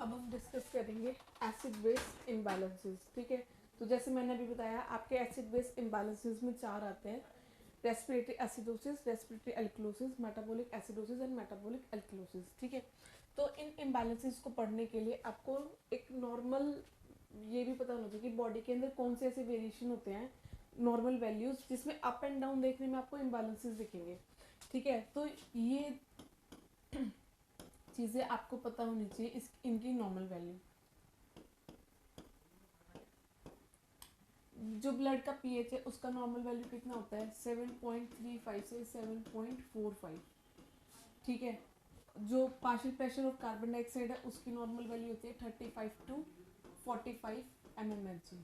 अब हम डिस्कस करेंगे एसिड बेस इम्बैलेंसेस। ठीक है, तो जैसे मैंने अभी बताया आपके एसिड बेस इम्बैलेंसेस में 4 आते हैं, respiratory acidosis, respiratory alkalosis, metabolic acidosis and metabolic alkalosis. ठीक है, तो इन इम्बैलेंसेस को पढ़ने के लिए आपको एक नॉर्मल ये भी पता होना चाहिए कि बॉडी के अंदर कौन से ऐसे वेरिएशन होते हैं नॉर्मल वैल्यूज जिसमें अप एंड डाउन देखने में आपको इम्बैलेंसेस दिखेंगे। ठीक है, तो ये चीज़ें आपको पता होनी चाहिए इस इनकी नॉर्मल वैल्यू। जो ब्लड का पीएच है उसका नॉर्मल वैल्यू कितना होता है 7.35 से 7.45। ठीक है, जो partial pressure of carbon dioxide है उसकी नॉर्मल वैल्यू होती है 35 to 45 mmHg।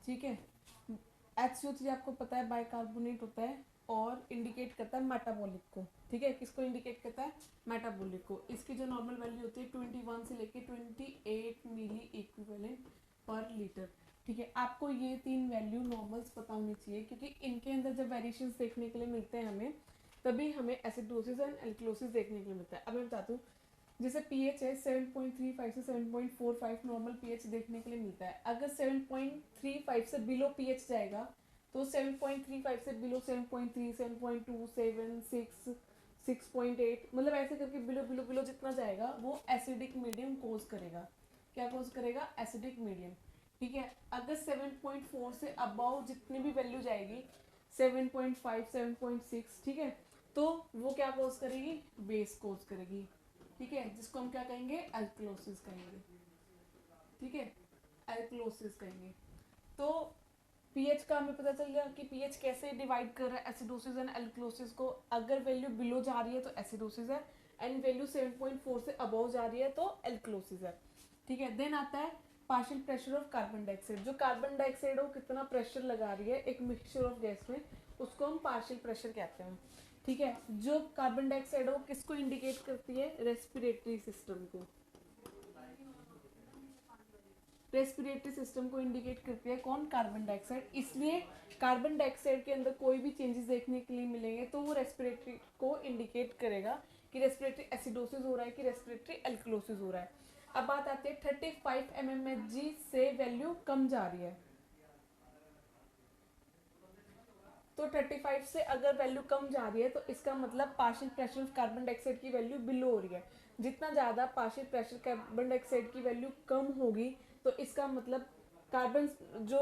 ठीक है, HCO3 आपको पता है बाइकार्बोनेट होता है और इंडिकेट करता है मेटाबॉलिक को। ठीक है, किसको इंडिकेट करता है? मेटाबॉलिक को। इसकी जो नॉर्मल वैल्यू होती है 21 से लेके 28 मिली इक्विवेलेंट पर लीटर। ठीक है, आपको ये 3 वैल्यू नॉर्मल्स पता होनी चाहिए क्योंकि इनके अंदर जब वेरिएशंस देखने के लिए मिलते हैं हमें, तभी हमें एसिडोसिस एंड एल्कलोसिस देखने के लिए मिलता है। अब मैं बताती हूँ, जैसे पीएच है 7.35 से 7.45 नॉर्मल पीएच देखने के लिए मिलता है। अगर 7.35 से बिलो पीएच जाएगा तो 7.35 से बिलो 7.3, 7.2, 7, 6, 6.8 मतलब ऐसे करके बिलो बिलो बिलो जितना जाएगा वो एसिडिक मीडियम कोज करेगा। क्या कोज करेगा? Acidic medium. ठीक है, अगर 7.4 से अबाउ जितनी भी वैल्यू जाएगी 7.5, 7.6, ठीक है, तो वो क्या कोज करेगी? बेस कोज करेगी। ठीक है, जिसको हम क्या कहेंगे? एल्कलोसिस कहेंगे। ठीक है, एल्कलोसिस कहेंगे। तो पीएच का हमें पता चल गया कि पीएच कैसे डिवाइड कर रहा है एसिडोसिस एंड एल्कलोसिस को। अगर वैल्यू बिलो जा रही है तो एसिडोसिस है एंड वैल्यू 7.4 से अबव जा रही है तो एल्कलोसिस है। ठीक है, देन आता है partial pressure of carbon dioxide. जो कार्बन डाइऑक्साइड हो कितना प्रेशर लगा रही है एक मिक्सचर ऑफ गैस में, उसको हम पार्शियल प्रेशर कहते हैं। ठीक है, जो कार्बन डाइऑक्साइड हो किसको इंडिकेट करती है? रेस्पिरेटरी सिस्टम को। रेस्पिरेटरी सिस्टम को इंडिकेट करती है कौन? Carbon dioxide. इसलिए कार्बन डाइऑक्साइड के अंदर कोई भी चेंजेस देखने के लिए मिलेंगे तो वो रेस्पिरेटरी को इंडिकेट करेगा कि रेस्पिरेटरी एसिडोसिस हो रहा है कि रेस्पिरेटरी एल्कलोसिस हो रहा है। अब बात आती है 35 mmHg से वैल्यू कम जा रही है, तो 35 से अगर वैल्यू कम जा रही है तो इसका मतलब partial pressure of carbon dioxide की वैल्यू बिलो हो रही है। जितना ज़्यादा पार्शियल प्रेशर कार्बन डाइऑक्साइड की वैल्यू कम होगी तो इसका मतलब कार्बन जो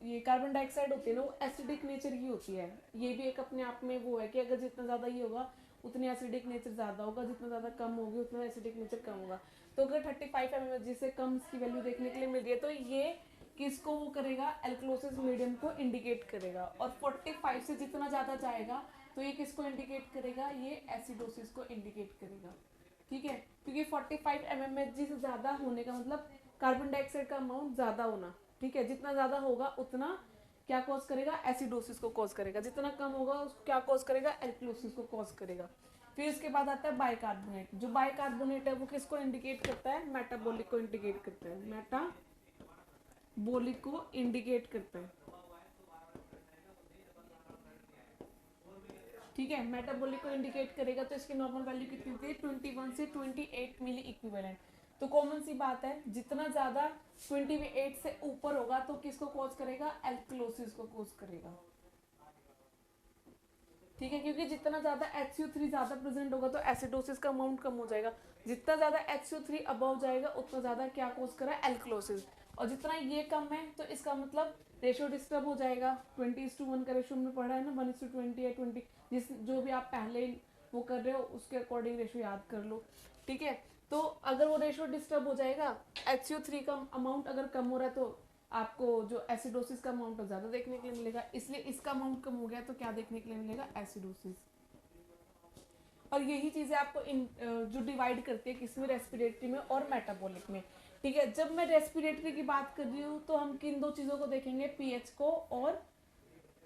ये कार्बन डाइऑक्साइड होती है ना वो एसिडिक नेचर की होती है। ये भी एक अपने आप में वो है कि अगर जितना ज़्यादा ये होगा उतनी एसिडिक नेचर ज़्यादा होगा, जितना ज़्यादा कम होगी उतना एसिडिक नेचर कम होगा। तो अगर 35 mmHg से कम इसकी वैल्यू देखने के लिए मिल रही है तो ये किसको वो करेगा? एल्कलोसिस मीडियम को इंडिकेट करेगा। और 45 से जितना ज़्यादा जाएगा तो ये किसको इंडिकेट करेगा? ये एसिडोसिस को इंडिकेट करेगा। ठीक है, क्योंकि 45 mmHg से ज़्यादा होने का मतलब कार्बन डाइऑक्साइड का अमाउंट ज़्यादा होना। ठीक है, जितना ज़्यादा होगा उतना क्या कॉज करेगा? एसिडोसिस को कॉज करेगा। जितना कम होगा उसको क्या कॉज करेगा? एल्कलोसिस को कॉज करेगा। फिर इसके बाद आता है बाइकार्बोनेट। जो बाइकार्बोनेट है वो किसको इंडिकेट करता है? मेटाबॉलिक को इंडिकेट करता है। मेटाबॉलिक को इंडिकेट करता है। ठीक है, मेटाबॉलिक को इंडिकेट करेगा तो इसकी नॉर्मल वैल्यू कितनी थी? 21 से 28 मिली इक्विवेलेंट। तो कॉमन सी बात है, जितना ज्यादा 28 से ऊपर होगा तो किसको कॉज करेगा? एल्कलोसिस को कॉज करेगा। ठीक है, क्योंकि जितना ज्यादा HCO3 ज्यादा प्रेजेंट होगा तो एसिडोसिस का अमाउंट कम हो जाएगा। जितना ज्यादा HCO3 अबव जाएगा उतना ज्यादा क्या कॉज करा? एल्कलोसिस। और जितना ये कम है तो इसका मतलब रेशियो डिस्टर्ब हो जाएगा। 20:1 का रेशियो में पढ़ा है ना, 1:20 या 20, जिस जो भी आप पहले वो कर रहे हो उसके अकॉर्डिंग रेशियो याद कर लो। ठीक है, तो अगर वो रेशियो डिस्टर्ब हो जाएगा, HCO3 का अमाउंट अगर कम हो रहा है तो आपको जो एसिडोसिस का अमाउंट ज़्यादा देखने के लिए मिलेगा। इसलिए इसका अमाउंट कम हो गया तो क्या देखने के लिए मिलेगा? एसिडोसिस। और यही चीज़ें आपको जो डिवाइड करती है किसमें? रेस्पिरेटरी में और मेटाबॉलिक में। ठीक है, जब मैं रेस्पिरेटरी की बात कर रही हूँ तो हम किन दो चीज़ों को देखेंगे? पीएच को और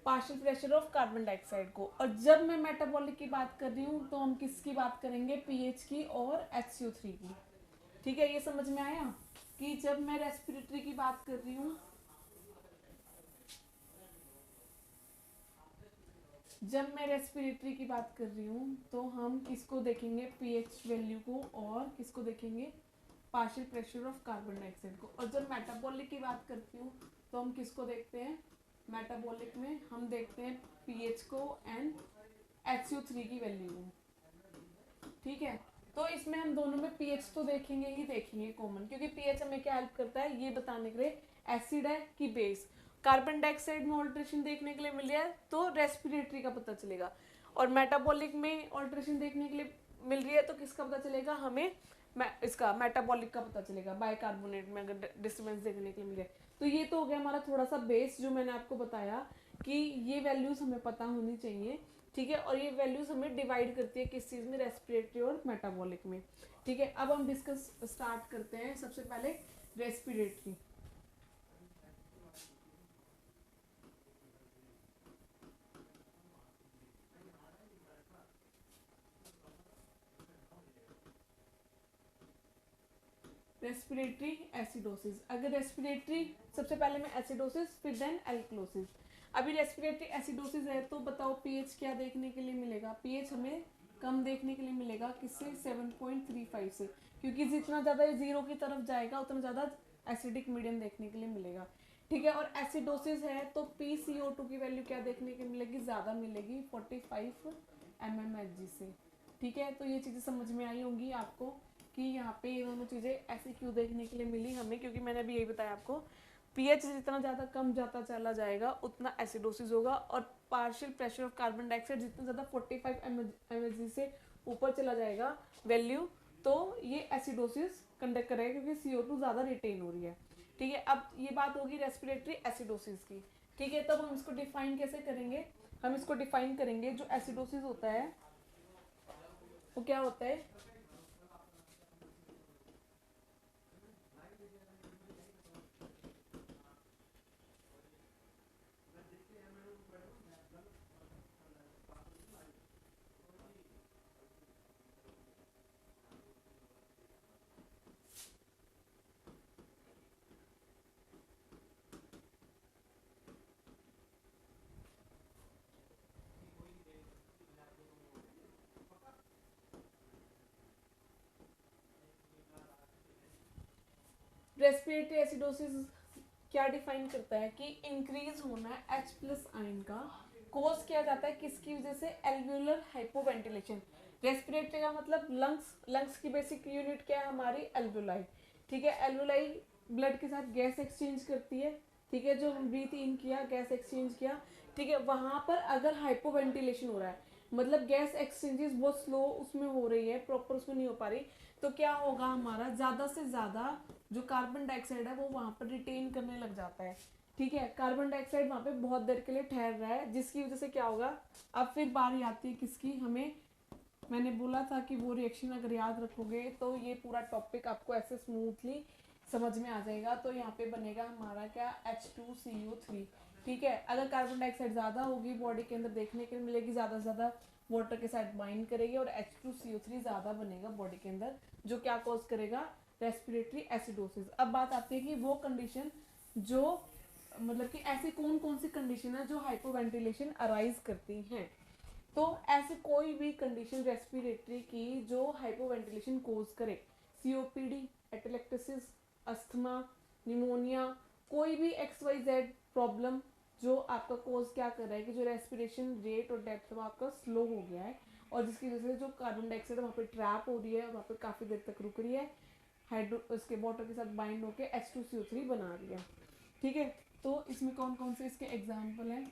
partial pressure of carbon dioxide को। और जब मैं मेटाबॉलिक की बात कर रही हूँ तो हम किसकी बात करेंगे? पीएच की और HCO3 की। ठीक है, ये समझ में आया कि जब मैं रेस्पिरेटरी की बात कर रही हूँ, जब मैं रेस्पिरेटरी की बात कर रही हूँ तो हम किसको देखेंगे, पीएच वैल्यू को, और किसको देखेंगे, partial pressure of carbon dioxide को। और जब मेटाबॉलिक की बात करती हूँ तो हम किसको देखते हैं, मेटाबॉलिक में हम देखते हैं पीएच को एंड HCO3 की वैल्यू को। ठीक है, तो इसमें हम दोनों में पीएच तो देखेंगे ही देखेंगे कॉमन, क्योंकि पीएच हमें क्या हेल्प करता है ये बताने के लिए एसिड है कि बेस। कार्बन डाइऑक्साइड में ऑल्ट्रेशन देखने के लिए मिल रहा है तो रेस्पिरेटरी का पता चलेगा, और मेटाबॉलिक में ऑल्ट्रेशन देखने के लिए मिल रही है तो किसका पता चलेगा हमें, इसका मेटाबॉलिक का पता चलेगा, बाइकार्बोनेट में अगर डिस्टर्बेंस देखने के लिए मिले। तो ये तो हो गया हमारा थोड़ा सा बेस, जो मैंने आपको बताया कि ये वैल्यूज हमें पता होनी चाहिए। ठीक है, और ये वैल्यूज हमें डिवाइड करती है किस चीज़ में, रेस्पिरेटरी और मेटाबॉलिक में। ठीक है, अब हम डिस्कस स्टार्ट करते हैं। सबसे पहले रेस्पिरेटरी। Respiratory acidosis. अगर रेस्पिरेटरी, सबसे पहले मैं एसिडोसिस फिर देन एल्कलोसिस। अभी रेस्पिरेटरी एसिडोसिस है तो बताओ पीएच क्या देखने के लिए मिलेगा, पीएच हमें कम देखने के लिए मिलेगा, किससे, 7.35 से, क्योंकि जितना ज़्यादा जीरो की तरफ जाएगा उतना ज़्यादा एसिडिक मीडियम देखने के लिए मिलेगा। ठीक है, और एसिडोसिस है तो PCO2 की वैल्यू क्या देखने के मिलेगी, ज़्यादा मिलेगी, 45 mmHg से। ठीक है, तो ये चीज़ें समझ में आई होंगी आपको कि यहाँ पे ये दोनों चीज़ें ऐसी क्यों देखने के लिए मिली हमें, क्योंकि मैंने अभी यही बताया आपको, पीएच जितना ज़्यादा कम जाता चला जाएगा उतना एसिडोसिस होगा, और partial pressure of carbon dioxide जितना ज़्यादा 45 mmHg से ऊपर चला जाएगा वैल्यू, तो ये एसिडोसिस कंडक्ट करेगा, क्योंकि CO2 ज़्यादा रिटेन हो रही है। ठीक है, अब ये बात होगी रेस्पिरेटरी एसिडोसिस की। ठीक है, तब हम इसको डिफाइन कैसे करेंगे, हम इसको डिफाइन करेंगे, जो एसिडोसिस होता है वो क्या होता है, रेस्पिरेटरी एसिडोसिस क्या डिफाइन करता है कि इंक्रीज होना है H प्लस आयन का, कोज किया जाता है किसकी वजह से, एल्वियोलर हाइपोवेंटिलेशन। रेस्पिरेटरी का मतलब लंग्स, लंग्स की बेसिक यूनिट क्या है हमारी, एल्वियोलाई। ठीक है, एल्वियोलाई ब्लड के साथ गैस एक्सचेंज करती है। ठीक है, जो हम ब्रीथ इन किया, गैस एक्सचेंज किया, ठीक है, वहां पर अगर हाइपोवेंटिलेशन हो रहा है, मतलब गैस एक्सचेंजेस बहुत स्लो उसमें हो रही है, प्रॉपर उसमें नहीं हो पा रही, तो क्या होगा, हमारा ज़्यादा से ज़्यादा जो कार्बन डाइऑक्साइड है वो वहां पर रिटेन करने लग जाता है। ठीक है, कार्बन डाइऑक्साइड वहां पे बहुत देर के लिए ठहर रहा है, जिसकी वजह से क्या होगा, अब फिर बारी आती है किसकी, हमें, मैंने बोला था कि वो रिएक्शन अगर याद रखोगे तो ये पूरा टॉपिक आपको ऐसे स्मूथली समझ में आ जाएगा। तो यहाँ पे बनेगा हमारा क्या, H2CO3। ठीक है, अगर कार्बन डाइऑक्साइड ज़्यादा होगी बॉडी के अंदर देखने के लिए मिलेगी, ज़्यादा से ज़्यादा वाटर के साथ बाइंड करेगी, और H2CO3 ज़्यादा बनेगा बॉडी के अंदर, जो क्या कॉज करेगा, रेस्पिरेटरी एसिडोसिस। अब बात आती है कि वो कंडीशन जो, मतलब कि ऐसी कौन कौन सी कंडीशन है जो हाइपोवेंटिलेशन अराइज करती हैं। तो ऐसे कोई भी कंडीशन रेस्पिरेटरी की जो हाइपोवेंटिलेशन कोज करे, COPD, एटेलेक्टेसिस, अस्थमा, निमोनिया, कोई भी XYZ प्रॉब्लम जो आपका कोज क्या कर रहा है कि जो रेस्पिरेशन रेट और डेप्थ वो आपका स्लो हो गया है, और जिसकी वजह से जो कार्बन डाइऑक्साइड वहाँ पे ट्रैप हो रही है, वहाँ पे काफ़ी देर तक रुक रही है, हाइड्रो उसके वाटर के साथ बाइंड होकर H2CO3 बना रही है। ठीक है, तो इसमें कौन कौन से इसके एग्जाम्पल हैं,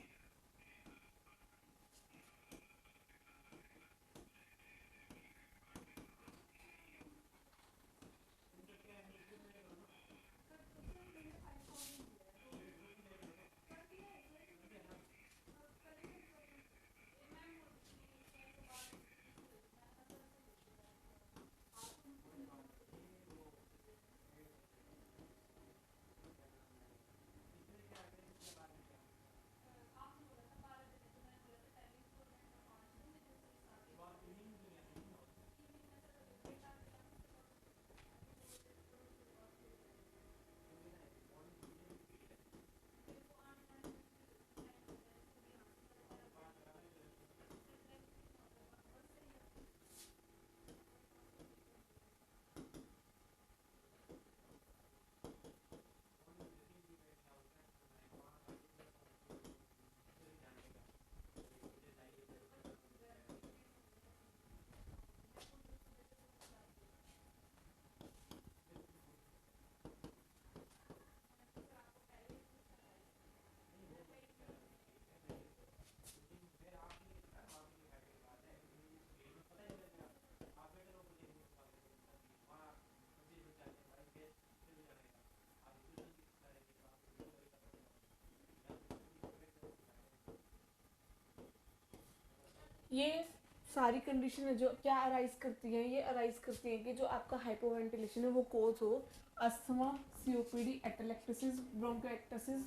ये सारी कंडीशन है जो क्या अराइज करती है, ये अराइज करती है कि जो आपका हाइपोवेंटिलेशन है वो कोज हो asthma, COPD, atelectasis, bronchiectasis,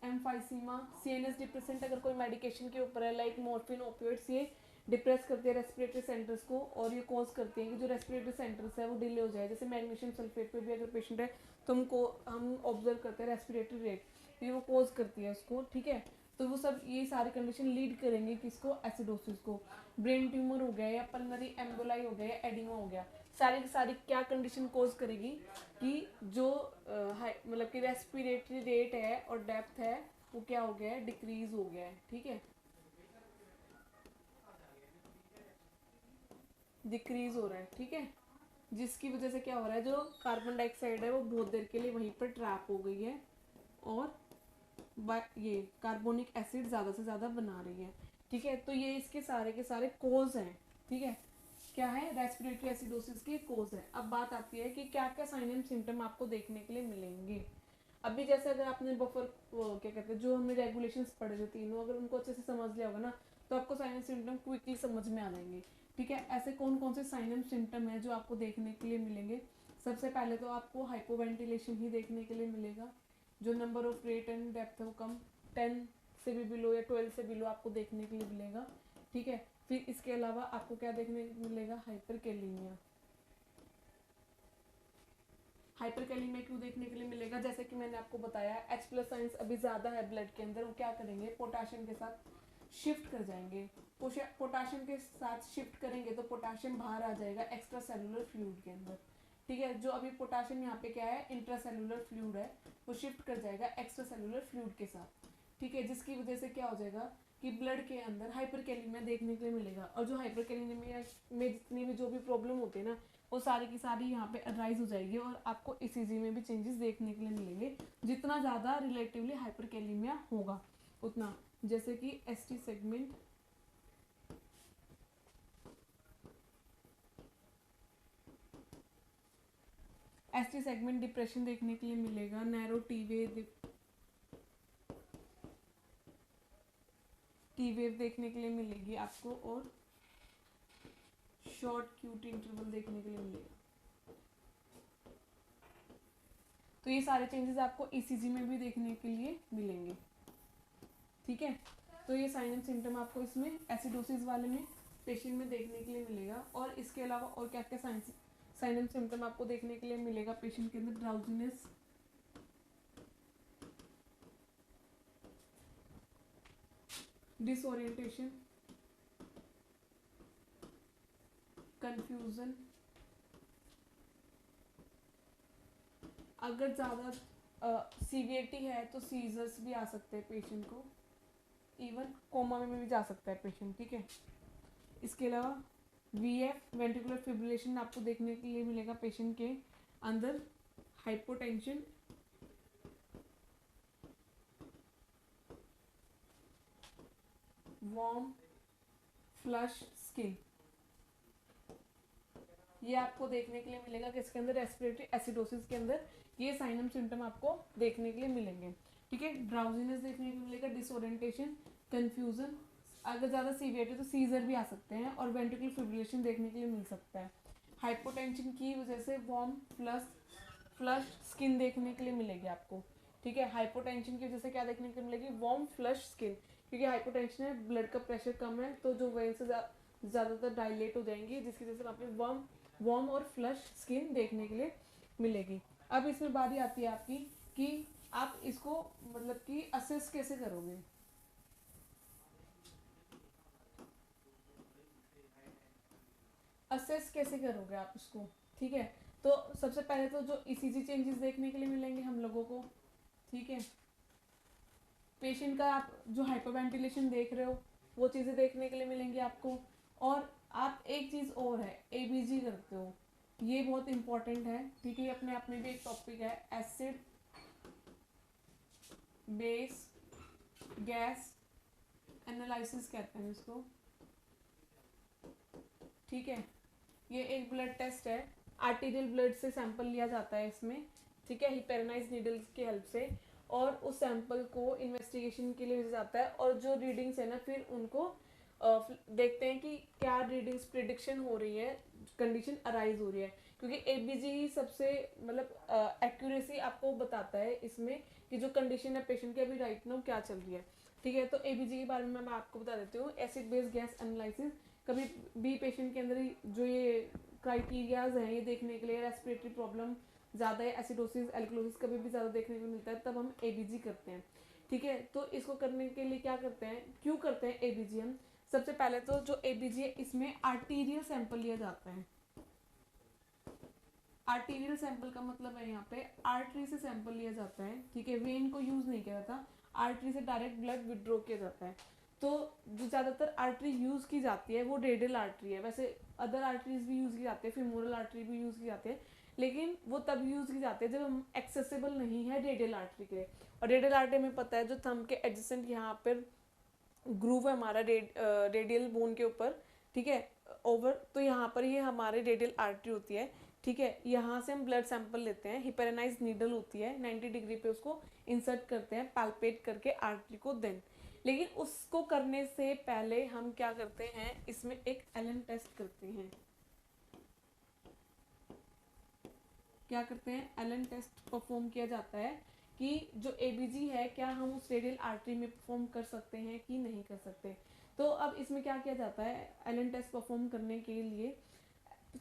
emphysema, CNS depressant अगर कोई मेडिकेशन के ऊपर है लाइक मॉर्फिन, ओपियोइड्स, ये डिप्रेस करते हैं रेस्पिरेटरी सेंटर्स को और ये कॉज करते हैं कि जो रेस्पिरेटरी सेंटर्स है वो डिले हो जाए। जैसे मैग्नीशियम सल्फेट पे भी अगर पेशेंट है तो हम ऑब्जर्व करते हैं रेस्पिरेटरी रेट, ये वो कॉज करती है उसको, ठीक है। तो वो सब ये सारी कंडीशन लीड करेंगे किसको, एसिडोसिस को। ब्रेन ट्यूमर हो गया या पल्मोनरी एम्बोलाई हो गया या एडिमा हो गया, सारी की सारी क्या कंडीशन कॉज करेगी कि जो मतलब कि रेस्पिरेटरी रेट है और डेप्थ है वो क्या हो गया है, डिक्रीज हो गया है, ठीक है, डिक्रीज हो रहा है, ठीक है। जिसकी वजह से क्या हो रहा है, जो कार्बन डाइऑक्साइड है वो बहुत देर के लिए वहीं पर ट्रैप हो गई है और ये कार्बोनिक एसिड ज़्यादा से ज़्यादा बना रही है, ठीक है। तो ये इसके सारे के सारे कोज हैं, ठीक है, क्या है, रेस्पिरेटरी एसिडोसिस के कोज है। अब बात आती है कि क्या क्या साइन एंड सिम्टम आपको देखने के लिए मिलेंगे। अभी जैसे अगर आपने बफर क्या कहते हैं जो हमने रेगुलेशंस पढ़े थे तीनों, अगर उनको अच्छे से समझ लिया होगा ना तो आपको साइन एंड सिम्टम क्विकली समझ में आ जाएंगे, ठीक है। ऐसे कौन कौन से साइन एंड सिम्टम है जो आपको देखने के लिए मिलेंगे। सबसे पहले तो आपको हाइपोवेंटिलेशन ही देखने के लिए मिलेगा, जो number of rate and depth है वो कम 10 से भी बिलो या 12 से बिलो आपको देखने के लिए मिलेगा, ठीक है। फिर इसके अलावा आपको क्या देखने को मिलेगा, हाइपरकैलीमिया। हाइपरकैलीमिया क्यों देखने के लिए मिलेगा, जैसे कि मैंने आपको बताया H+ साइंस अभी ज़्यादा है ब्लड के अंदर, वो क्या करेंगे, पोटाशियम के साथ शिफ्ट कर जाएंगे। पोटाशियम के साथ शिफ्ट करेंगे तो पोटाशियम बाहर आ जाएगा एक्स्ट्रा सेलुलर फ्लूइड के अंदर, ठीक है। जो अभी पोटाशियम यहाँ पे क्या है, इंट्रासेलुलर फ्लूइड है, वो शिफ्ट कर जाएगा एक्स्ट्रा सेलुलर फ्लूइड के साथ, ठीक है। जिसकी वजह से क्या हो जाएगा कि ब्लड के अंदर हाइपरकैलीमिया देखने के लिए मिलेगा। और जो हाइपरकैलीमिया में जितनी भी जो भी प्रॉब्लम होती है ना वो सारी की सारी यहाँ पे अराइज हो जाएगी और आपको ईसीजी में भी चेंजेस देखने के लिए मिलेंगे। जितना ज़्यादा रिलेटिवली हाइपरकैलीमिया होगा उतना, जैसे कि ST segment, ST segment depression देखने के लिए मिलेगा, नैरो टी वेव देखने के लिए मिलेगी आपको और शॉर्ट क्यूट इंटरवल देखने के लिए मिलेगा। तो ये सारे चेंजेस आपको ईसीजी में भी देखने के लिए मिलेंगे, ठीक है। तो ये साइन एंड सिम्टम आपको इसमें एसिडोसिस वाले में पेशेंट में देखने के लिए मिलेगा। और इसके अलावा और क्या क्या साइन एंड सिम्टम आपको देखने के लिए मिलेगा पेशेंट के अंदर, ड्राउजीनेस, डिसओरिएंटेशन, कंफ्यूजन, अगर ज़्यादा सीवियरिटी है तो सीजर्स भी आ सकते हैं पेशेंट को, इवन कोमा में भी जा सकता है पेशेंट, ठीक है। इसके अलावा वीएफ वेंट्रिकुलर फिब्रिलेशन आपको देखने के लिए मिलेगा पेशेंट के अंदर, हाइपोटेंशन, वार्म फ्लश स्किन, ये आपको देखने के लिए मिलेगा किसके अंदर, रेस्पिरेटरी एसिडोसिस के अंदर ये साइन एंड सिम्टम आपको देखने के लिए मिलेंगे, ठीक है। ड्राउजीनेस देखने को मिलेगा, डिसओरिएंटेशन, कंफ्यूजन, अगर ज़्यादा सीवियर है तो सीजर भी आ सकते हैं और वेंट्रिकुलर फिब्रिलेशन देखने के लिए मिल सकता है। हाइपोटेंशन की वजह से वार्म फ्लश स्किन देखने के लिए मिलेगी आपको, ठीक है। हाइपोटेंशन की वजह से क्या देखने के लिए मिलेगी, वार्म फ्लश स्किन, क्योंकि हाइपोटेंशन है, ब्लड का प्रेशर कम है तो जो वेन से ज़्यादातर डायलेट हो जाएंगी, जिसकी वजह से आपको वार्म और फ्लश स्किन देखने के लिए मिलेगी। अब इसमें बारी आती है आपकी कि आप इसको मतलब कि असेस कैसे करोगे। असेस कैसे करोगे आप इसको, ठीक है। तो सबसे पहले तो जो ईसीजी चेंजेस देखने के लिए मिलेंगे हम लोगों को, ठीक है। पेशेंट का आप जो हाइपरवेंटिलेशन देख रहे हो वो चीज़ें देखने के लिए मिलेंगी आपको। और आप एक चीज़ और है, एबीजी करते हो, ये बहुत इंपॉर्टेंट है, ठीक है। अपने आप में भी एक टॉपिक है, एसिड बेस गैस एनालिसिस कहते हैं इसको, ठीक है। ये एक ब्लड टेस्ट है, आर्टीरियल ब्लड से सैंपल लिया जाता है इसमें, ठीक है, हिपेरनाइज नीडल्स की हेल्प से, और उस सैंपल को इन्वेस्टिगेशन के लिए भेजा जाता है और जो रीडिंग्स है ना फिर उनको देखते हैं कि क्या रीडिंग्स प्रिडिक्शन हो रही है, कंडीशन अराइज हो रही है, क्योंकि एबीजी ही सबसे मतलब एक्यूरेसी आपको बताता है इसमें कि जो कंडीशन है पेशेंट की अभी राइट नाउ क्या चल रही है। ठीक है, तो एबीजी के बारे में मैं आपको बता देती हूँ। एसिड बेस गैस एनालिसिस, कभी भी पेशेंट के अंदर जो ये क्राइटेरियाज हैं ये देखने के लिए, रेस्पिरेटरी प्रॉब्लम ज़्यादा है, एसिडोसिस एल्कलोसिस कभी भी ज़्यादा देखने को मिलता है, तब हम एबीजी करते हैं। ठीक है, तो इसको करने के लिए क्या करते हैं, क्यों करते हैं एबीजी हम? सबसे पहले तो जो एबीजी है इसमें आर्टीरियल सैंपल लिया जाता है। आर्टीरियल सैंपल का मतलब है यहाँ पे आर्टरी से सैंपल लिया जाता है। ठीक है, वेन को यूज नहीं किया जाता, आर्टरी से डायरेक्ट ब्लड विड्रॉ किया जाता है। तो जो ज़्यादातर आर्टरी यूज की जाती है वो रेडियल आर्टरी है। वैसे अदर आर्टरीज भी यूज की जाती है, फिमोरल आर्टरी भी यूज की जाती है, लेकिन वो तब यूज की जाती है जब हम एक्सेसिबल नहीं है रेडियल आर्टरी के लिए। और रेडियल आर्टरी में पता है जो थंब के एडजेसेंट यहाँ पर ग्रूव है हमारा रेडियल बोन के ऊपर, ठीक है, ओवर, तो यहाँ पर ये हमारे रेडियल आर्टरी होती है। ठीक है, यहाँ से हम ब्लड सैंपल लेते हैं, हिपेरानाइज नीडल होती है, 90 डिग्री पे उसको इंसर्ट करते हैं पैल्पेट करके आर्टरी को। देन लेकिन उसको करने से पहले हम क्या करते हैं, इसमें एक एलन टेस्ट करते हैं। क्या करते हैं, एलन टेस्ट परफॉर्म किया जाता है कि जो एबीजी है क्या हम उस रेडियल आर्टरी में परफॉर्म कर सकते हैं कि नहीं कर सकते। तो अब इसमें क्या किया जाता है, एलन टेस्ट परफॉर्म करने के लिए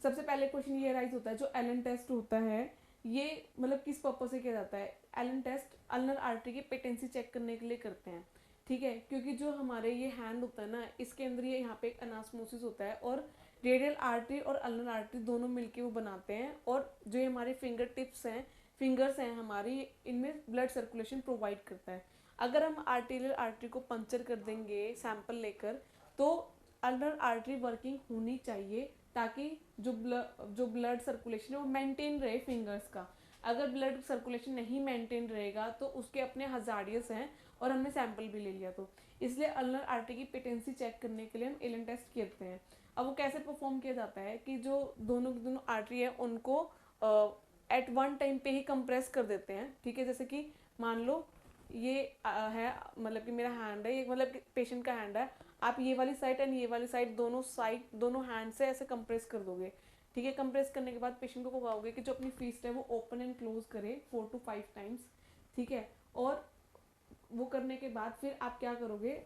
सबसे पहले क्वेश्चन ये राइज होता है, जो एलन टेस्ट होता है ये मतलब किस पर्पज से किया जाता है। एलन टेस्ट अल्नर आर्टरी की पेटेंसी चेक करने के लिए करते हैं। ठीक है, क्योंकि जो हमारे ये हैंड होता है ना, इसके अंदर ये यहाँ पे एक अनास्मोसिस होता है, और रेडियल आर्टरी और अल्नर आर्टरी दोनों मिलके वो बनाते हैं, और जो ये हमारे फिंगर टिप्स हैं, फिंगर्स हैं हमारी, इनमें ब्लड सर्कुलेशन प्रोवाइड करता है। अगर हम आर्टेरियल आर्टरी को पंचर कर देंगे सैंपल लेकर, तो अल्नर आर्टरी वर्किंग होनी चाहिए, ताकि जो ब्लड सर्कुलेशन है वो मेंटेन रहे फिंगर्स का। अगर ब्लड सर्कुलेशन नहीं मेंटेन रहेगा तो उसके अपने हजार्डियस हैं, और हमने सैंपल भी ले लिया, तो इसलिए अल्नर आर्टरी की पेटेंसी चेक करने के लिए हम एलन टेस्ट करते हैं। अब वो कैसे परफॉर्म किया जाता है कि जो दोनों आर्टरी है उनको एट वन टाइम पे ही कंप्रेस कर देते हैं। ठीक है, जैसे कि मान लो ये है, मतलब कि मेरा हैंड है, ये मतलब पेशेंट का हैंड है, आप ये वाली साइड एंड ये वाली साइड दोनों हैंड से ऐसे कंप्रेस कर दोगे। ठीक है, कंप्रेस करने के बाद पेशेंट को कहोगे कि जो अपनी फीस्ट है वो ओपन एंड क्लोज करे 4 to 5 टाइम्स। ठीक है, और वो करने के बाद फिर आप क्या करोगे,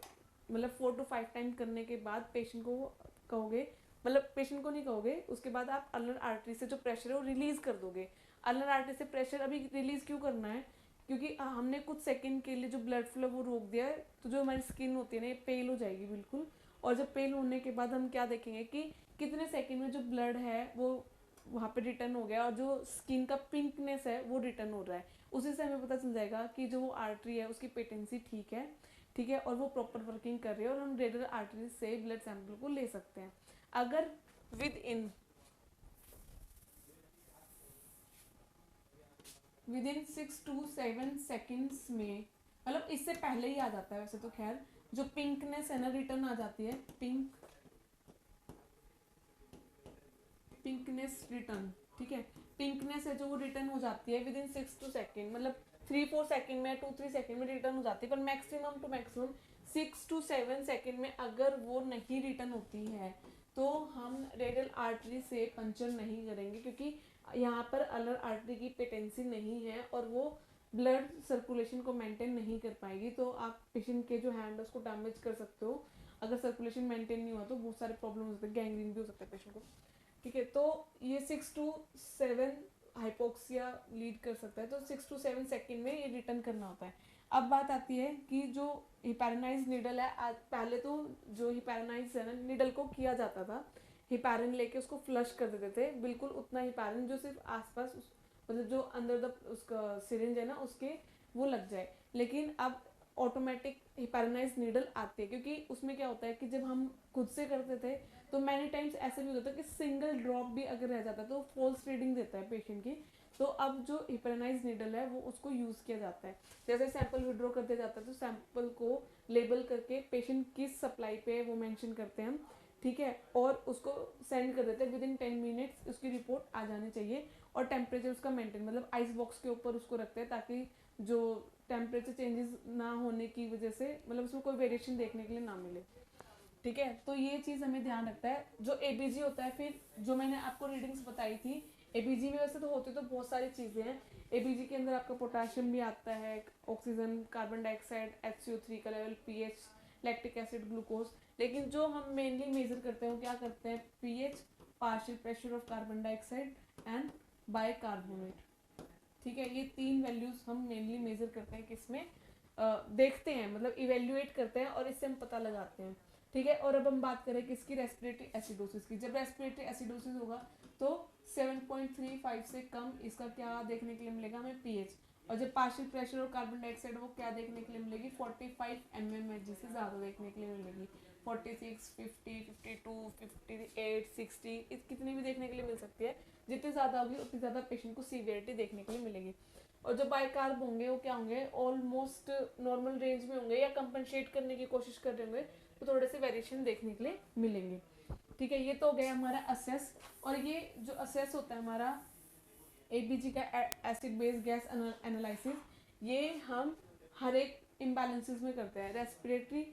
मतलब 4 to 5 टाइम करने के बाद पेशेंट को कहोगे, मतलब पेशेंट को नहीं कहोगे, उसके बाद आप अल्नर आर्टरी से जो प्रेशर है वो रिलीज कर दोगे। अल्नर आर्टरी से प्रेशर अभी रिलीज क्यों करना है, क्योंकि हमने कुछ सेकंड के लिए जो ब्लड फ्लो वो रोक दिया है, तो जो हमारी स्किन होती है ना ये पेल हो जाएगी बिल्कुल। और जब पेल होने के बाद हम क्या देखेंगे कि कितने सेकंड में जो ब्लड है वो वहाँ पे रिटर्न हो गया, और जो स्किन का पिंकनेस है वो रिटर्न हो रहा है। उसी से हमें पता चल जाएगा कि जो वो आर्टरी है उसकी पेटेंसी ठीक है। ठीक है, और वो प्रॉपर वर्किंग कर रही है, और हम रेडियल आर्टरी से ब्लड सैंपल को ले सकते हैं। अगर विद इन 6 to 7 सेकेंड्स में, मतलब इससे पहले ही आ जाता है वैसे तो, खैर जो पिंकनेस है ना रिटर्न आ जाती है, पिंकनेस रिटर्न। ठीक है, पिंकनेस है जो वो रिटर्न हो जाती है विद इन 6 to 2 सेकेंड, मतलब 3-4 सेकेंड में, 2-3 सेकेंड में रिटर्न हो जाती है, पर maximum to maximum 6 to 7 second में अगर वो नहीं रिटर्न होती है तो हम रेडियल आर्टरी से पंचर नहीं करेंगे, क्योंकि यहाँ पर अल्नर आर्टरी की पेटेंसी नहीं है और वो ब्लड सर्कुलेशन को मेंटेन नहीं कर पाएगी। तो आप पेशेंट के जो हैंड है उसको डैमेज कर सकते हो। अगर सर्कुलेशन मेंटेन नहीं हुआ तो बहुत सारे प्रॉब्लम हो सकते हैं, गैंग्रीन भी हो सकता है पेशेंट को। ठीक है, तो ये 6 to 7 हाइपोक्सिया लीड कर सकता है, तो 6 to 7 सेकेंड में ये रिटर्न करना होता है। अब बात आती है कि जो हिपैरानाइज नीडल है, पहले तो जो हिपैरानाइज है ना नीडल को किया जाता था, हिपैरिन लेके उसको फ्लश कर देते थे, बिल्कुल उतना हिपैरिन जो सिर्फ आसपास मतलब जो अंदर द उसका सिरिंज है ना उसके वो लग जाए। लेकिन अब ऑटोमेटिक हिपैरानाइज नीडल आती है, क्योंकि उसमें क्या होता है कि जब हम खुद से करते थे तो मैनी टाइम्स ऐसे भी होता है कि सिंगल ड्रॉप भी अगर रह जाता है तो फॉल्स रीडिंग देता है पेशेंट की। तो अब जो हिपैरानाइज नीडल है वो उसको यूज़ किया जाता है। जैसे सैंपल विड्रॉ कर दिया जाता है तो सैंपल को लेबल करके पेशेंट किस सप्लाई पे है वो मेंशन करते हैं हम। ठीक है, और उसको सेंड कर देते हैं, विद इन 10 मिनट्स उसकी रिपोर्ट आ जानी चाहिए। और टेम्परेचर उसका मेंटेन, मतलब आइस बॉक्स के ऊपर उसको रखते हैं, ताकि जो टेम्परेचर चेंजेस ना होने की वजह से मतलब उसमें कोई वेरिएशन देखने के लिए ना मिले। ठीक है, तो ये चीज़ हमें ध्यान रखता है। जो एबीजी होता है, फिर जो मैंने आपको रीडिंग्स बताई थी, एबीजी में वैसे तो होती तो बहुत सारी चीज़ें हैं। एबीजी के अंदर आपका पोटाशियम भी आता है, ऑक्सीजन, कार्बन डाइऑक्साइड, HCO3 का level, pH, lactic acid, glucose. लेकिन जो हम मेनली मेजर करते हैं वो क्या करते हैं, pH, partial pressure of carbon dioxide and bicarbonate. ठीक है, ये 3 वैल्यूज हम मेनली मेजर करते हैं, किसमें देखते हैं, मतलब इवेल्युएट करते हैं और इससे हम पता लगाते हैं। ठीक है, और अब हम बात करें किसकी, रेस्पिरेटरी एसिडोसिस की। जब रेस्पिरेटरी एसिडोसिस होगा तो 7.35 से कम इसका क्या देखने के लिए मिलेगा हमें, पीएच। और जब पार्शियल प्रेशर और कार्बन डाइऑक्साइड वो क्या देखने के लिए मिलेगी, 45 mmHg से ज़्यादा देखने के लिए मिलेगी। 46, 50, 52, 58, 60, कितनी भी देखने के लिए मिल सकती है। जितनी ज़्यादा होगी उतनी ज़्यादा पेशेंट को सीवियरिटी देखने के लिए मिलेगी। और जो बाइकार्ब होंगे वो क्या होंगे, ऑलमोस्ट नॉर्मल रेंज में होंगे या कंपनसेट करने की कोशिश कर रहे होंगे, तो थोड़े से वेरिएशन देखने के लिए मिलेंगे। ठीक है, ये तो हो गया हमारा असेस। और ये जो असेस होता है हमारा एबीजी का एसिड बेस गैस एनालिसिस, ये हम हर एक इम्बैलेंसेस में करते हैं। Respiratory,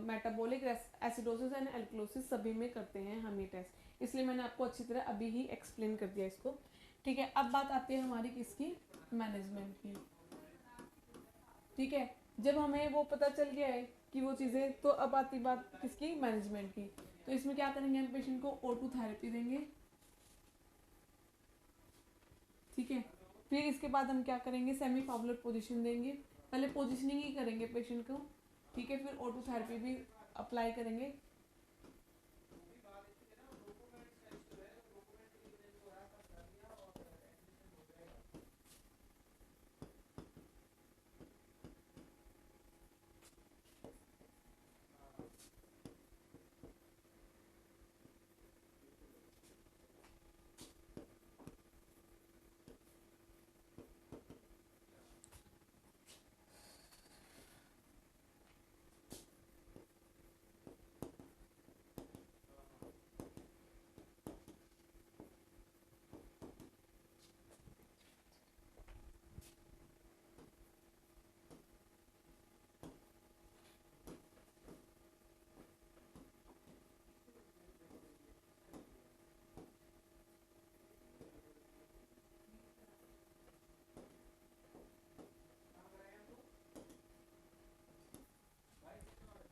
metabolic acidosis and alkalosis सभी में करते हैं हम ये टेस्ट, इसलिए मैंने आपको अच्छी तरह अभी ही एक्सप्लेन कर दिया इसको। ठीक है, अब बात आती है हमारी किसकी, मैनेजमेंट की। ठीक है, जब हमें वो पता चल गया है कि वो चीज़ें, तो अब आती बात किसकी, मैनेजमेंट की। तो इसमें क्या करेंगे, हम पेशेंट को O2 थेरेपी देंगे। ठीक है, फिर इसके बाद हम क्या करेंगे, सेमी फावुलर पोजीशन देंगे। पहले पोजीशनिंग ही करेंगे पेशेंट को। ठीक है, फिर O2 थेरेपी भी अप्लाई करेंगे।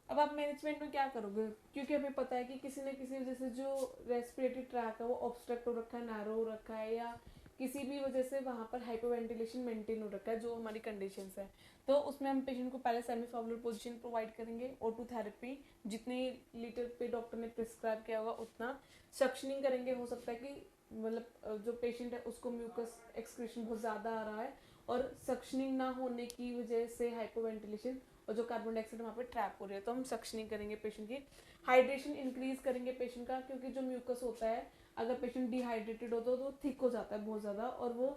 अब आप मैनेजमेंट में क्या करोगे, क्योंकि हमें पता है कि किसी न किसी वजह से जो रेस्पिरेटरी ट्रैक है वो ऑब्स्ट्रक्ट हो रखा है, नैरो हो रखा है, या किसी भी वजह से वहाँ पर हाइपोवेंटिलेशन मेंटेन हो रखा है, जो हमारी कंडीशंस है। तो उसमें हम पेशेंट को पहले सेमी फावुलर पोजीशन प्रोवाइड करेंगे, O2 थेरेपी जितने लीटर पे डॉक्टर ने प्रिस्क्राइब किया होगा उतना। सक्शनिंग करेंगे, हो सकता है कि मतलब जो पेशेंट है उसको म्यूकस एक्सक्रीशन बहुत ज़्यादा आ रहा है, और सक्शनिंग ना होने की वजह से हाइपोवेंटिलेशन और जो कार्बन डाइऑक्साइड वहाँ पे ट्रैप हो रही है, तो हम सक्शनिंग करेंगे पेशेंट की। हाइड्रेशन इंक्रीज करेंगे पेशेंट का, क्योंकि जो म्यूकस होता है, अगर पेशेंट डिहाइड्रेटेड हो तो थिक हो जाता है बहुत ज़्यादा, और वो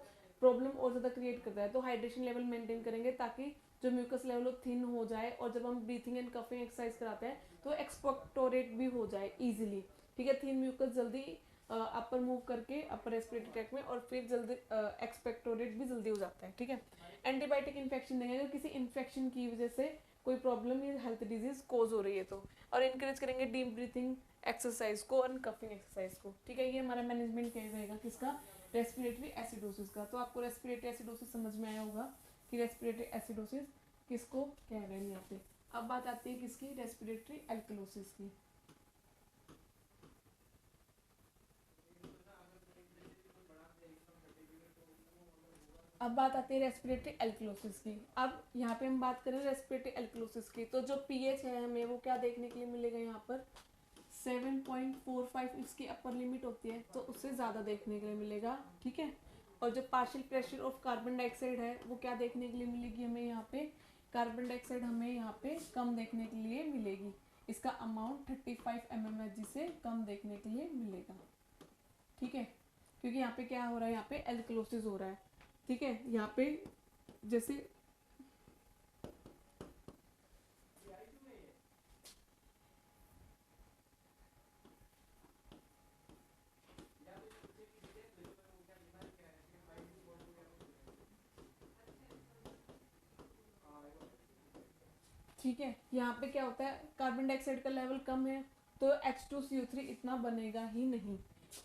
प्रॉब्लम और ज़्यादा क्रिएट करता है। तो हाइड्रेशन लेवल मेंटेन करेंगे ताकि जो म्यूकस लेवल वो थिन हो जाए, और जब हम ब्रीथिंग एंड कफिंग एक्सरसाइज कराते हैं तो एक्सपेक्टोरेट भी हो जाए ईजिली। ठीक है, थिन म्यूकस जल्दी अपर मूव करके अपर रेस्पिरेटरी ट्रैक में, और फिर जल्दी एक्सपेक्टोरेट भी जल्दी हो जाता है। ठीक है, एंटीबायोटिक इन्फेक्शन देंगे अगर किसी इन्फेक्शन की वजह से कोई प्रॉब्लम या हेल्थ डिजीज कोज हो रही है तो। और इंकरेज करेंगे डीप ब्रीथिंग एक्सरसाइज को और कफिंग एक्सरसाइज को। ठीक है, ये हमारा मैनेजमेंट क्या रहेगा किसका, रेस्पिरेटरी एसिडोसिस का। तो आपको रेस्पिरेटरी एसिडोसिस समझ में आया होगा कि रेस्पिरेटरी एसिडोसिस किसको कह रहे हैं यहाँ पे। अब बात आती है किसकी, रेस्पिरेटरी एल्कलोसिस की। अब बात आती है रेस्पिरेटरी एल्कलोसिस की। अब यहाँ पे हम बात करें रेस्पिरेटरी एल्कलोसिस की, तो जो पीएच है हमें वो क्या देखने के लिए मिलेगा, यहाँ पर 7.45 इसकी अपर लिमिट होती है, तो उससे ज़्यादा देखने के लिए मिलेगा। ठीक है, और जो partial pressure of carbon dioxide है वो क्या देखने के लिए मिलेगी हमें, यहाँ पे कार्बन डाइऑक्साइड हमें यहाँ पे कम देखने के लिए मिलेगी। इसका अमाउंट 35 mmHg से कम देखने के लिए मिलेगा। ठीक है, क्योंकि यहाँ पे क्या हो रहा है, यहाँ पे एल्कलोसिस हो रहा है। ठीक है, यहाँ पे जैसे ठीक है, यहाँ पे क्या होता है, कार्बन डाइऑक्साइड का लेवल कम है तो H2CO3 इतना बनेगा ही नहीं।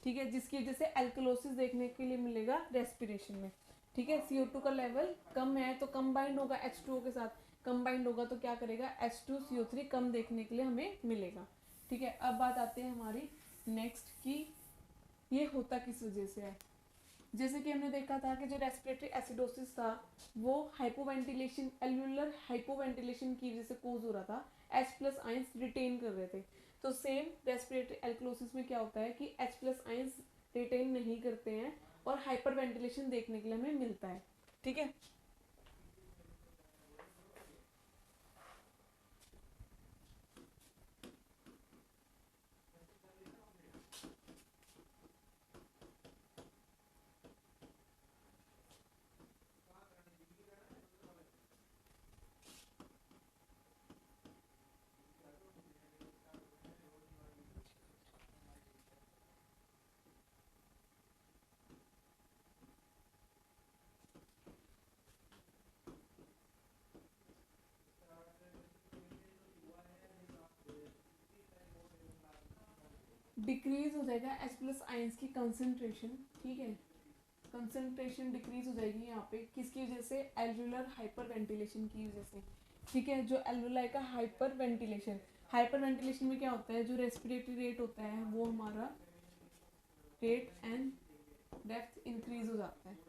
ठीक है, जिसकी वजह से एल्कलोसिस देखने के लिए मिलेगा रेस्पिरेशन में। ठीक है, CO2 का लेवल कम है तो कंबाइंड होगा H2O के साथ, कंबाइंड होगा तो क्या करेगा, H2CO3 कम देखने के लिए हमें मिलेगा। ठीक है, अब बात आती है हमारी नेक्स्ट की ये होता किस वजह से है। जैसे कि हमने देखा था कि जो रेस्पिरेटरी एसिडोसिस था वो हाइपोवेंटिलेशन, एल्यूलर हाइपोवेंटिलेशन की वजह से कोज हो रहा था, H+ आयंस रिटेन कर रहे थे। तो सेम रेस्पिरेटरी एल्कलोसिस में क्या होता है कि H+ आयंस रिटेन नहीं करते हैं और हाइपर वेंटिलेशन देखने के लिए हमें मिलता है। ठीक है, डिक्रीज हो जाएगा H+ आयंस की कंसंट्रेशन। ठीक है, कंसंट्रेशन डिक्रीज हो जाएगी यहाँ पे किसकी वजह से, एल्वुलर हाइपर वेंटिलेशन की वजह से। ठीक है, जो एल्वुलाई का हाइपर वेंटिलेशन, हाइपर वेंटिलेशन में क्या होता है, जो रेस्पिरेटरी रेट होता है वो हमारा रेट एंड डेप्थ इंक्रीज हो जाता है।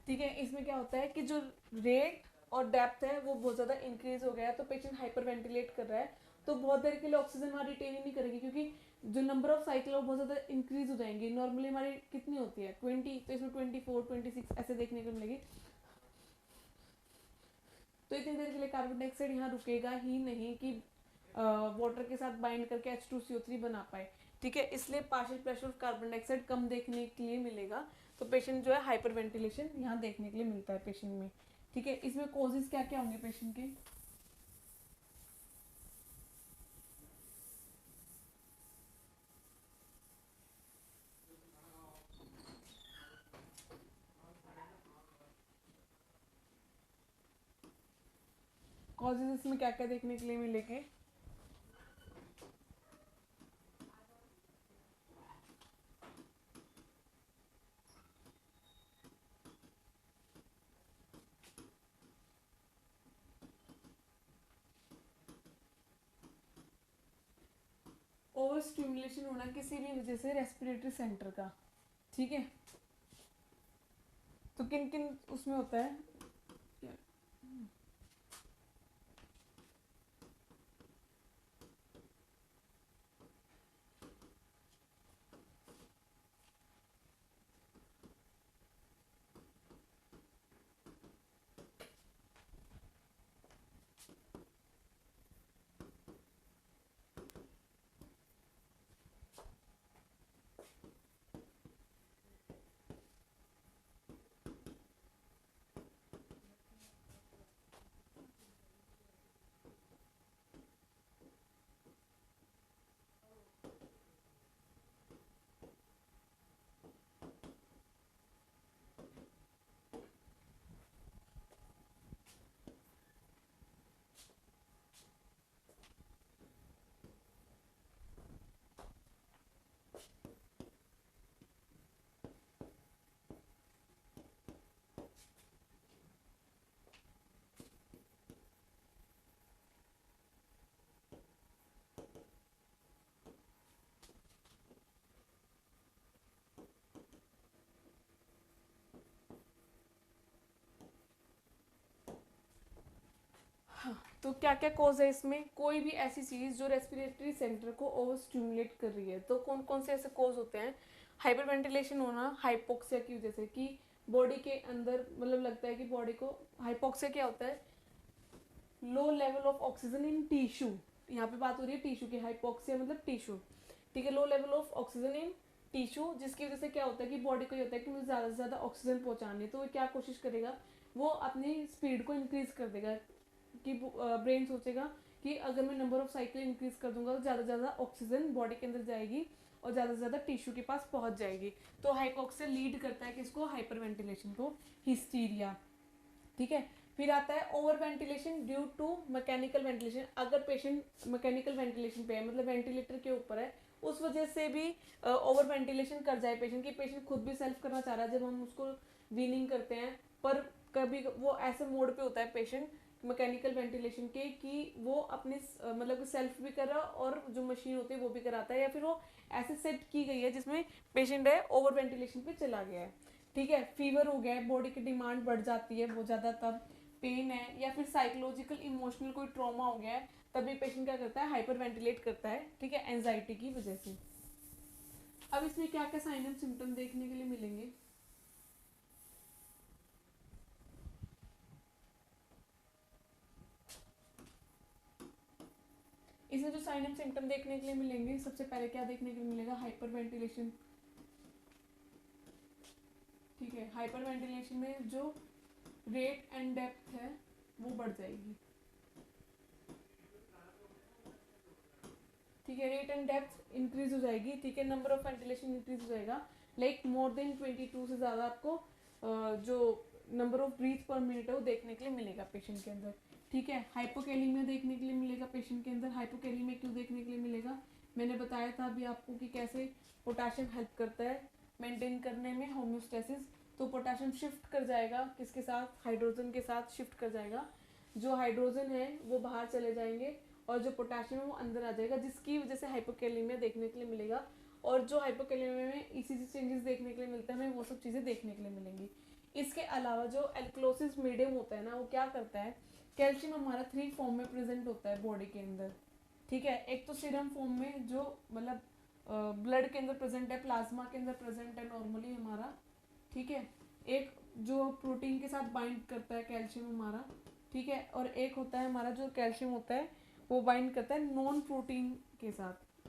ठीक है, इसमें क्या होता है कि जो रेट और डेप्थ है वो बहुत ज़्यादा इंक्रीज हो गया है तो पेशेंट हाइपर वेंटिलेट कर रहा है तो बहुत देर के लिए ऑक्सीजन हमारी रिटेन ही नहीं करेगी, क्योंकि जो नंबर ऑफ साइकिल है वो बहुत ज़्यादा इंक्रीज हो जाएंगी। नॉर्मली हमारी कितनी होती है 20, तो इसमें 24 26 ऐसे देखने को मिलेगी। तो इतनी देर के लिए कार्बन डाइऑक्साइड यहाँ रुकेगा ही नहीं कि वाटर के साथ बाइंड करके H2CO3 बना पाए। ठीक है, इसलिए partial pressure of carbon dioxide कम देखने के लिए मिलेगा तो पेशेंट जो है हाइपर वेंटिलेशन यहाँ देखने के लिए मिलता है पेशेंट में। ठीक है, इसमें कॉजेज क्या क्या होंगे पेशेंट के, कॉजेज इसमें क्या क्या देखने के लिए मिलेंगे। ओवर स्टिमुलेशन होना किसी भी वजह से रेस्पिरेटरी सेंटर का। ठीक है, तो किन किन उसमें होता है, तो क्या क्या कॉज है इसमें, कोई भी ऐसी चीज जो रेस्पिरेटरी सेंटर को ओवर स्टिमुलेट कर रही है। तो कौन कौन से ऐसे कॉज होते हैं, हाइपर वेंटिलेशन होना हाइपोक्सिया की वजह से, कि बॉडी के अंदर मतलब लगता है कि बॉडी को, हाइपोक्सिया क्या होता है, low level of oxygen in tissue, यहाँ पे बात हो रही है टिश्यू की, हाइपोक्सिया मतलब टिश्यू। ठीक है, low level of oxygen in tissue, जिसकी वजह से क्या होता है कि बॉडी को ये होता है कि मुझे ज़्यादा से ज़्यादा ऑक्सीजन पहुंचानी है तो वो क्या कोशिश करेगा, वो अपनी स्पीड को इंक्रीज कर देगा, कि ब्रेन सोचेगा कि अगर मैं नंबर ऑफ साइकिल इंक्रीज कर दूंगा तो ज़्यादा से ज़्यादा ऑक्सीजन बॉडी के अंदर जाएगी और ज़्यादा से ज़्यादा टिश्यू के पास पहुंच जाएगी। तो हाइपोक्सिया लीड करता है किसको, हाइपर वेंटिलेशन को, हिस्टीरिया। ठीक है, फिर आता है over ventilation due to mechanical ventilation. अगर पेशेंट मैकेनिकल वेंटिलेशन पे है, मतलब वेंटिलेटर के ऊपर है, उस वजह से भी ओवर वेंटिलेशन कर जाए पेशेंट की, पेशेंट खुद भी सेल्फ करना चाह रहा है जब हम उसको वीनिंग करते हैं, पर कभी वो ऐसे मोड पे होता है पेशेंट मैकेनिकल वेंटिलेशन के कि वो अपने मतलब सेल्फ भी कर रहा है और जो मशीन होती है वो भी कराता है, या फिर वो ऐसे सेट की गई है जिसमें पेशेंट है ओवर वेंटिलेशन पे चला गया है। ठीक है, फीवर हो गया है, बॉडी की डिमांड बढ़ जाती है बहुत ज़्यादा, तब पेन है, या फिर साइकोलॉजिकल इमोशनल कोई ट्रॉमा हो गया है, तभी पेशेंट क्या करता है, हाइपर वेंटिलेट करता है। ठीक है, एंजाइटी की वजह से। अब इसमें क्या क्या साइन एंड सिम्टम देखने के लिए मिलेंगे। इसमें जो साइन एंड सिम्टम देखने के लिए मिलेंगे, सबसे पहले क्या देखने के लिए मिलेगा, हाइपर वेंटिलेशन। ठीक है, हाइपर वेंटिलेशन में जो रेट एंड डेप्थ है वो बढ़ जाएगी। ठीक है, रेट एंड डेप्थ इंक्रीज हो जाएगी। ठीक है, नंबर ऑफ वेंटिलेशन इंक्रीज हो जाएगा, लाइक मोर देन 22 से ज़्यादा आपको जो नंबर ऑफ ब्रीथ पर मिनट है वो देखने के लिए मिलेगा पेशेंट के अंदर। ठीक है, हाइपोकैलिमिया देखने के लिए मिलेगा पेशेंट के अंदर। हाइपोकैलिमिया क्यों देखने के लिए मिलेगा, मैंने बताया था अभी आपको कि कैसे पोटाशियम हेल्प करता है मेंटेन करने में होम्योस्टेसिस। तो पोटाशियम शिफ्ट कर जाएगा किसके साथ, हाइड्रोजन के साथ शिफ्ट कर जाएगा। जो हाइड्रोजन है वो बाहर चले जाएंगे और जो पोटाशियम है वो अंदर आ जाएगा, जिसकी वजह से हाइपोकैलिमिया देखने के लिए मिलेगा। और जो हाइपोकैलिमिया में ईसीजी चेंजेस देखने के लिए मिलता है, हमें वो सब चीज़ें देखने के लिए मिलेंगी। इसके अलावा जो एल्कलोसिस मीडियम होता है ना, वो क्या करता है, कैल्शियम हमारा 3 फॉर्म में प्रेजेंट होता है बॉडी के अंदर। ठीक है, एक तो सीरम फॉर्म में जो मतलब ब्लड के अंदर प्रेजेंट है, प्लाज्मा के अंदर प्रेजेंट है नॉर्मली हमारा। ठीक है, एक जो प्रोटीन के साथ बाइंड करता है कैल्शियम हमारा। ठीक है, और एक होता है हमारा जो कैल्शियम होता है वो बाइंड करता है नॉन प्रोटीन के साथ,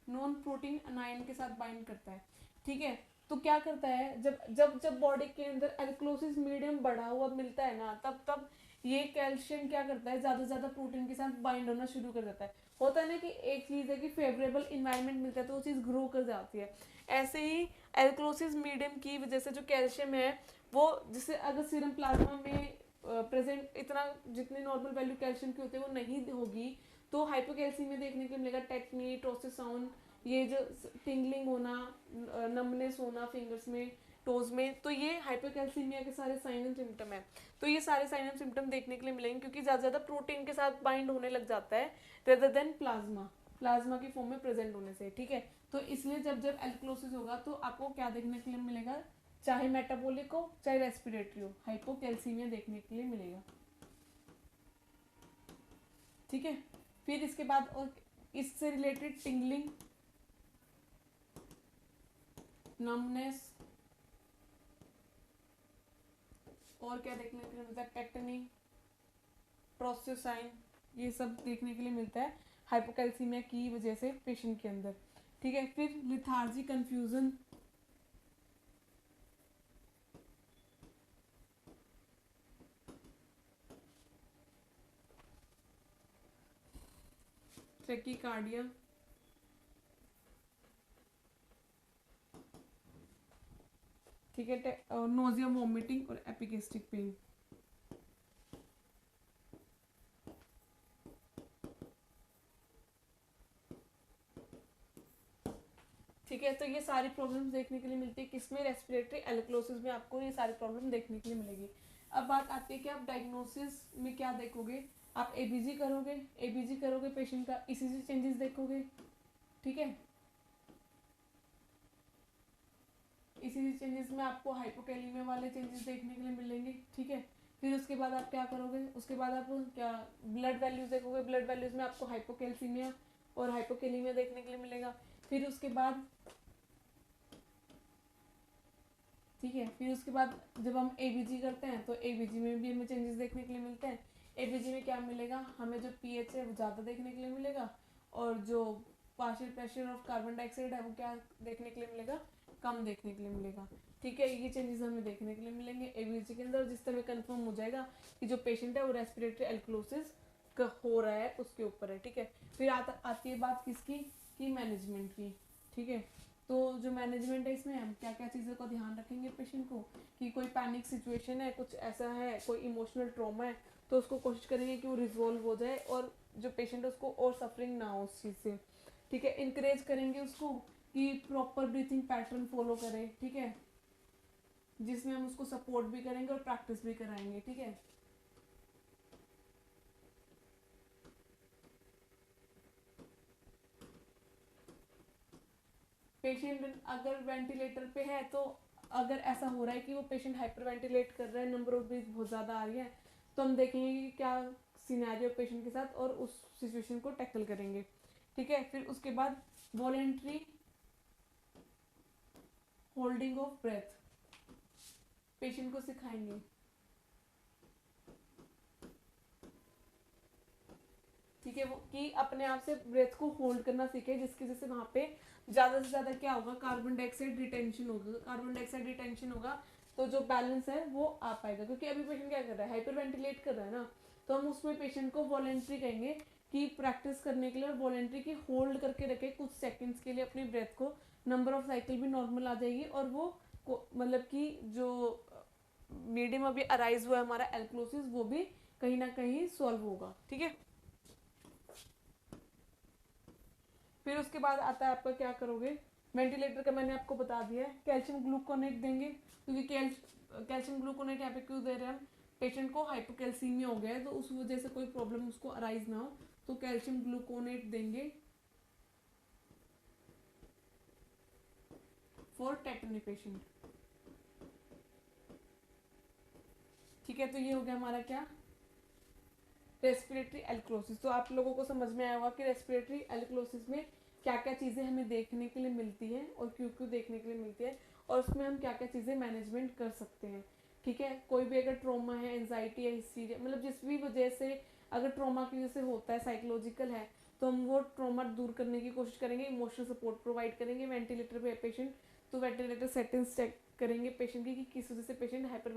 नॉन प्रोटीन अनायन के साथ बाइंड करता है। ठीक है, तो क्या करता है, जब जब जब बॉडी के अंदर एल्कलोसिस मीडियम बढ़ा हुआ मिलता है ना, तब तब ये कैल्शियम क्या करता है, ज्यादा से ज्यादा प्रोटीन के साथ बाइंड होना शुरू कर देता है। होता है ना कि एक चीज है कि फेवरेबल इन्वायरमेंट मिलता है तो वो चीज ग्रो कर जाती है। ऐसे ही एल्कलोसिस मीडियम की वजह से जो कैल्शियम है वो, जैसे अगर सीरम प्लाज्मा में प्रेजेंट इतना जितनी नॉर्मल वैल्यू कैल्शियम की होती है वो नहीं होगी, तो हाइपोकैल्सीमिया देखने के लिए मिलेगा। टेक्नी, टोसिसाउंड, ये जो टिंगलिंग होना, नमनेस होना फिंगर्स में, टोज में, तो ये हाइपोकैल्सीमिया के सारे साइन एंड सिम्टम है। तो ये सारे साइन एंड सिम्टम देखने के लिए मिलेंगे क्योंकि ज़्यादा ज़्यादा प्रोटीन के साथ बाइंड होने लग जाता है रेदर देन प्लाज्मा, प्लाज्मा की फॉर्म में प्रेजेंट होने से। ठीक है, तो इसलिए जब जब एल्कलोसिस होगा तो आपको क्या देखने के लिए मिलेगा, चाहे मेटाबॉलिक हो चाहे रेस्पिरेटरी हो, हाइपोकैल्सीमिया देखने के लिए मिलेगा। ठीक है, फिर इसके बाद और इससे रिलेटेड टिंगलिंग, नमनेस, और क्या देखने के लिए मिलता है, टेक्टनी, प्रोस्योसाइन, ये सब देखने के लिए मिलता है हाइपोकैल्सीमिया की वजह से पेशेंट के अंदर। ठीक है, फिर लिथार्जी, कंफ्यूजन, ट्रेकीकार्डिया, ठीक है, नोजिया, वॉमिटिंग और एपिगेस्टिक पेन। ठीक है, तो ये सारी प्रॉब्लम्स देखने के लिए मिलती है किसमें, रेस्पिरेटरी एल्कलोसिस में आपको ये सारी प्रॉब्लम देखने के लिए मिलेगी। अब बात आती है कि आप डायग्नोसिस में क्या देखोगे, आप एबीजी करोगे, एबीजी करोगे पेशेंट का, ईसीजी चेंजेस देखोगे। ठीक है, ईसीजी चेंजेस में आपको हाइपोकैलिमिया वाले चेंजेस देखने के लिए मिलेंगे। ठीक है, फिर उसके बाद आप क्या करोगे, उसके बाद आप क्या ब्लड वैल्यूज देखोगे, ब्लड वैल्यूज में आपको हाइपोकैल्सीमिया और हाइपोकैलिमिया देखने के लिए मिलेगा। फिर उसके बाद, ठीक है, फिर उसके बाद जब हम एबीजी करते हैं तो एबीजी में भी हमें चेंजेस देखने के लिए मिलते हैं। एबीजी में क्या मिलेगा, हमें जो पीएच है वो ज़्यादा देखने के लिए मिलेगा, और जो partial pressure of carbon dioxide है वो क्या देखने के लिए मिलेगा, कम देखने के लिए मिलेगा। ठीक है, ये चेंजेस हमें देखने के लिए मिलेंगे एबीजी के अंदर, जिस तरह कंफर्म हो जाएगा कि जो पेशेंट है वो रेस्पिरेटरी एल्कलोसिस हो रहा है उसके ऊपर है, ठीक है। फिर आती है बात किसकी, की मैनेजमेंट की, ठीक है। तो जो मैनेजमेंट है इसमें हम क्या क्या चीज़ों का ध्यान रखेंगे पेशेंट को, कि कोई पैनिक सिचुएशन है, कुछ ऐसा है, कोई इमोशनल ट्रॉमा है, तो उसको कोशिश करेंगे कि वो रिजोल्व हो जाए और जो पेशेंट है उसको और सफरिंग ना हो उस चीज़ से, ठीक है। इंकरेज करेंगे उसको कि प्रॉपर ब्रीथिंग पैटर्न फॉलो करे, ठीक है, जिसमें हम उसको सपोर्ट भी करेंगे और प्रैक्टिस भी कराएंगे, ठीक है। पेशेंट अगर वेंटिलेटर पे है तो अगर ऐसा हो रहा है कि वो पेशेंट हाइपर वेंटिलेट कर रहा है, नंबर ऑफ ब्रीथ बहुत ज़्यादा आ रही है, तो हम देखेंगे कि क्या सिनेरियो पेशेंट के साथ और उस सिचुएशन को टैकल करेंगे, ठीक है। फिर उसके बाद voluntary holding of breath patient को सिखाएंगे, ठीक है, वो कि अपने आप से ब्रेथ को होल्ड करना सीखे, जिसकी वजह से वहाँ पे ज़्यादा से ज़्यादा क्या होगा, कार्बन डाइऑक्साइड रिटेंशन होगा। कार्बन डाइऑक्साइड रिटेंशन होगा तो जो बैलेंस है वो आ पाएगा, क्योंकि अभी पेशेंट क्या कर रहा है, हाइपर वेंटिलेट कर रहा है ना, तो हम उसमें पेशेंट को वॉलेंट्री कहेंगे कि प्रैक्टिस करने के लिए, और वॉलेंट्री की होल्ड करके रखे कुछ सेकेंड्स के लिए अपनी ब्रेथ को, नंबर ऑफ साइकिल भी नॉर्मल आ जाएगी, और वो मतलब कि जो मीडियम अभी अराइज हुआ है हमारा एल्क्लोसिस, वो भी कहीं ना कहीं सॉल्व होगा, ठीक है। फिर उसके बाद आता है आपका क्या करोगे, वेंटिलेटर का मैंने आपको बता दिया है, कैल्शियम ग्लूकोनेट देंगे, क्योंकि कैल्शियम ग्लूकोनेट यहाँ पे क्यों दे रहे हैं हम, पेशेंट को हाइपोकैल्सीमिया हो गया है तो उस वजह से कोई प्रॉब्लम उसको अराइज ना हो, तो कैल्शियम ग्लूकोनेट देंगे फॉर टेटनी पेशेंट, ठीक है। तो ये हो गया हमारा क्या, रेस्पिरेटरी एल्क्लोसिस। तो आप लोगों को समझ में आया होगा कि रेस्पिरेटरी एल्क्लोसिस में क्या क्या चीज़ें हमें देखने के लिए मिलती है और क्यों क्यों देखने के लिए मिलती है, और उसमें हम क्या क्या चीज़ें मैनेजमेंट कर सकते हैं, ठीक है। कोई भी अगर ट्रोमा है, एंजाइटी है, हिस्टीरिया, मतलब जिस भी वजह से, अगर ट्रोमा की वजह से होता है, साइकोलॉजिकल है, तो हम वो ट्रोमा दूर करने की कोशिश करेंगे, इमोशनल सपोर्ट प्रोवाइड करेंगे। वेंटिलेटर पे पेशेंट, तो वेंटिलेटर सेटिंग्स चेक करेंगे पेशेंट की कि किस वजह से पेशेंट हाइपर